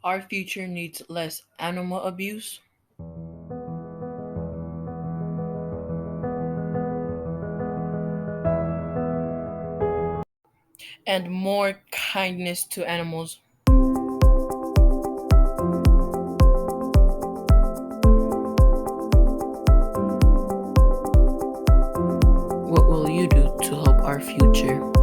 Our future needs less animal abuse and more kindness to animals. What will you do to help our future?